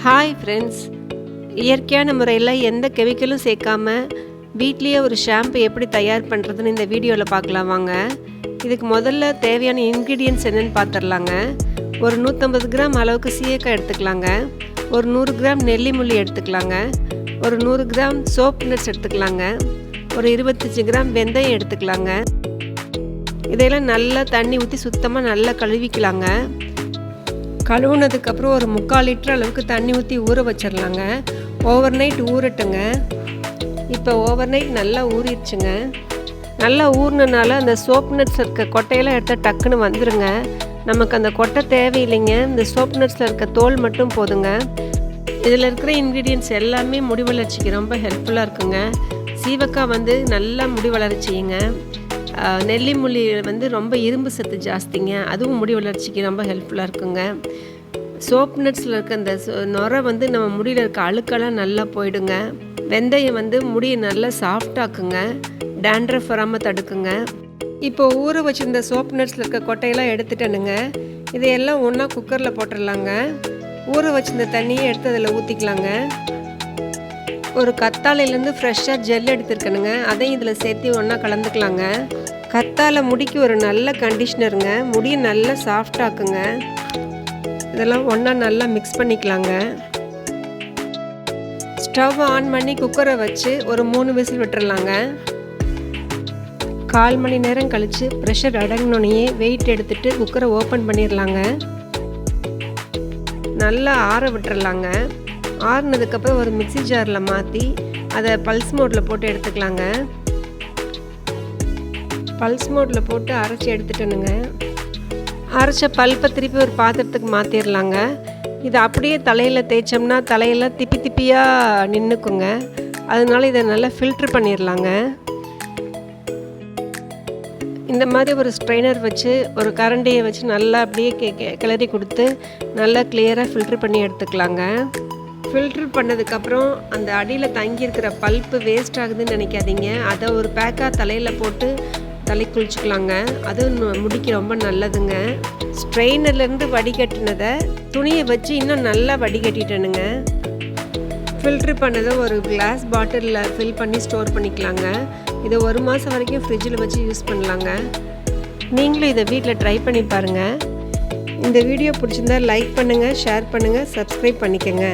Hi friends, இயற்கையான முறையில் எந்த கெமிக்கலும் சேர்க்காம வீட்லேயே ஒரு ஷாம்பு எப்படி தயார் பண்ணுறதுன்னு இந்த வீடியோவில் பார்க்கலாம் வாங்க. இதுக்கு முதல்ல தேவையான இன்க்ரீடியன்ட்ஸ் என்னென்னு பார்த்துடலாங்க. ஒரு 150 கிராம் அளவுக்கு சீயக்காய் எடுத்துக்கலாங்க. ஒரு 100 கிராம் நெல்லிமுள்ளி எடுத்துக்கலாங்க. ஒரு 100 கிராம் சோப் நட்ஸ் எடுத்துக்கலாங்க. ஒரு 25 கிராம் வெந்தயம் எடுத்துக்கலாங்க. இதையெல்லாம் நல்லா தண்ணி ஊற்றி சுத்தமாக நல்லா கழுவிக்கலாங்க. கழுவுனதுக்கப்புறம் ஒரு 3/4 லிட்டர் அளவுக்கு தண்ணி ஊற்றி ஊற வச்சிடலாங்க. Over night ஊறட்டுங்க. இப்போ ஓவர் நைட் நல்லா ஊறிடுச்சுங்க. நல்லா ஊறினால அந்த சோப் நட்ஸ் இருக்க கொட்டையெல்லாம் எடுத்தால் டக்குன்னு வந்துடுங்க. நமக்கு அந்த கொட்டை தேவையில்லைங்க. இந்த சோப் நட்ஸில் இருக்க தோல் மட்டும் போதுங்க. இதில் இருக்கிற இன்க்ரீடியன்ட்ஸ் எல்லாமே முடி வளர்ச்சிக்கு ரொம்ப ஹெல்ப்ஃபுல்லாக இருக்குங்க. சீவக்காய் நல்லா முடி வளர்ச்சிங்க. நெல்லிமுள்ளி ரொம்ப இரும்பு சத்து ஜாஸ்திங்க. அதுவும் முடி வளர்ச்சிக்கு ரொம்ப ஹெல்ப்ஃபுல்லாக இருக்குங்க. சோப் நட்ஸில் இருக்க அந்த நுரை நம்ம முடியில் இருக்க அழுக்கெல்லாம் நல்லா போயிடுங்க. வெந்தயம் முடியை நல்லா சாஃப்டாக்குங்க. டேண்ட்ரஃப் வராமல் தடுக்குங்க. இப்போ ஊற வச்சுருந்த சோப் நட்ஸில் இருக்க கொட்டையெல்லாம் எடுத்துட்டேனுங்க. இதையெல்லாம் ஒன்றா குக்கரில் போட்டுடலாங்க. ஊற வச்சுருந்த தண்ணியை எடுத்து அதில் ஊற்றிக்கலாங்க. ஒரு கத்தாழையிலேருந்து ஃப்ரெஷ்ஷாக ஜெல் எடுத்துருக்கணுங்க. அதையும் இதில் சேர்த்து ஒன்றா கலந்துக்கலாங்க. கத்தாழை முடிக்கு ஒரு நல்ல கண்டிஷ்னருங்க. முடியை நல்லா சாஃப்டாக்குங்க. இதெல்லாம் ஒன்றா நல்லா மிக்ஸ் பண்ணிக்கலாங்க. ஸ்டவ் ஆன் பண்ணி குக்கரை வச்சு ஒரு 3 விசில் விட்டுறலாங்க. 1/4 மணி நேரம் கழித்து ப்ரெஷர் அடங்கினோடனே வெயிட் எடுத்துகிட்டு குக்கரை ஓப்பன் பண்ணிடலாங்க. நல்லா ஆற விட்டுறலாங்க. ஆறுனதுக்கப்புறம் ஒரு மிக்ஸி ஜாரில் மாற்றி அதை பல்ஸ் மோடில் போட்டு எடுத்துக்கலாங்க. பல்ஸ் மோடில் போட்டு அரைச்சி எடுத்துட்டேனுங்க. அரைச்ச பல்ப்பை திருப்பி ஒரு பாத்திரத்துக்கு மாற்றிடலாங்க. இதை அப்படியே தலையில் தேய்ச்சோம்னா தலையெல்லாம் திப்பி திப்பியாக நின்றுக்குங்க. அதனால இதை நல்லா ஃபில்ட்ரு பண்ணிடலாங்க. இந்த மாதிரி ஒரு ஸ்ட்ரெயினர் வச்சு ஒரு கரண்டியை வச்சு நல்லா அப்படியே கிளறி கொடுத்து நல்லா கிளியராக ஃபில்ட்ரு பண்ணி எடுத்துக்கலாங்க. ஃபில்ட்ரு பண்ணதுக்கப்புறம் அந்த அடியில் தங்கியிருக்கிற பல்ப்பு வேஸ்ட் ஆகுதுன்னு நினைக்காதீங்க. அதை ஒரு பேக்காக தலையில் போட்டு தலை குளிச்சுக்கலாங்க. அதுவும் முடிக்கு ரொம்ப நல்லதுங்க. ஸ்ட்ரெயினர்லேருந்து வடிகட்டினதை துணியை வச்சு இன்னும் நல்லா வடிகட்டிட்டேனுங்க. ஃபில்ட்ரு பண்ணதை ஒரு கிளாஸ் பாட்டிலில் ஃபில் பண்ணி ஸ்டோர் பண்ணிக்கலாங்க. இதை 1 மாதம் வரைக்கும் ஃப்ரிட்ஜில் வச்சு யூஸ் பண்ணலாங்க. நீங்களும் இதை வீட்டில் ட்ரை பண்ணி பாருங்கள். இந்த வீடியோ பிடிச்சிருந்தா லைக் பண்ணுங்கள், ஷேர் பண்ணுங்கள், சப்ஸ்கிரைப் பண்ணிக்கோங்க.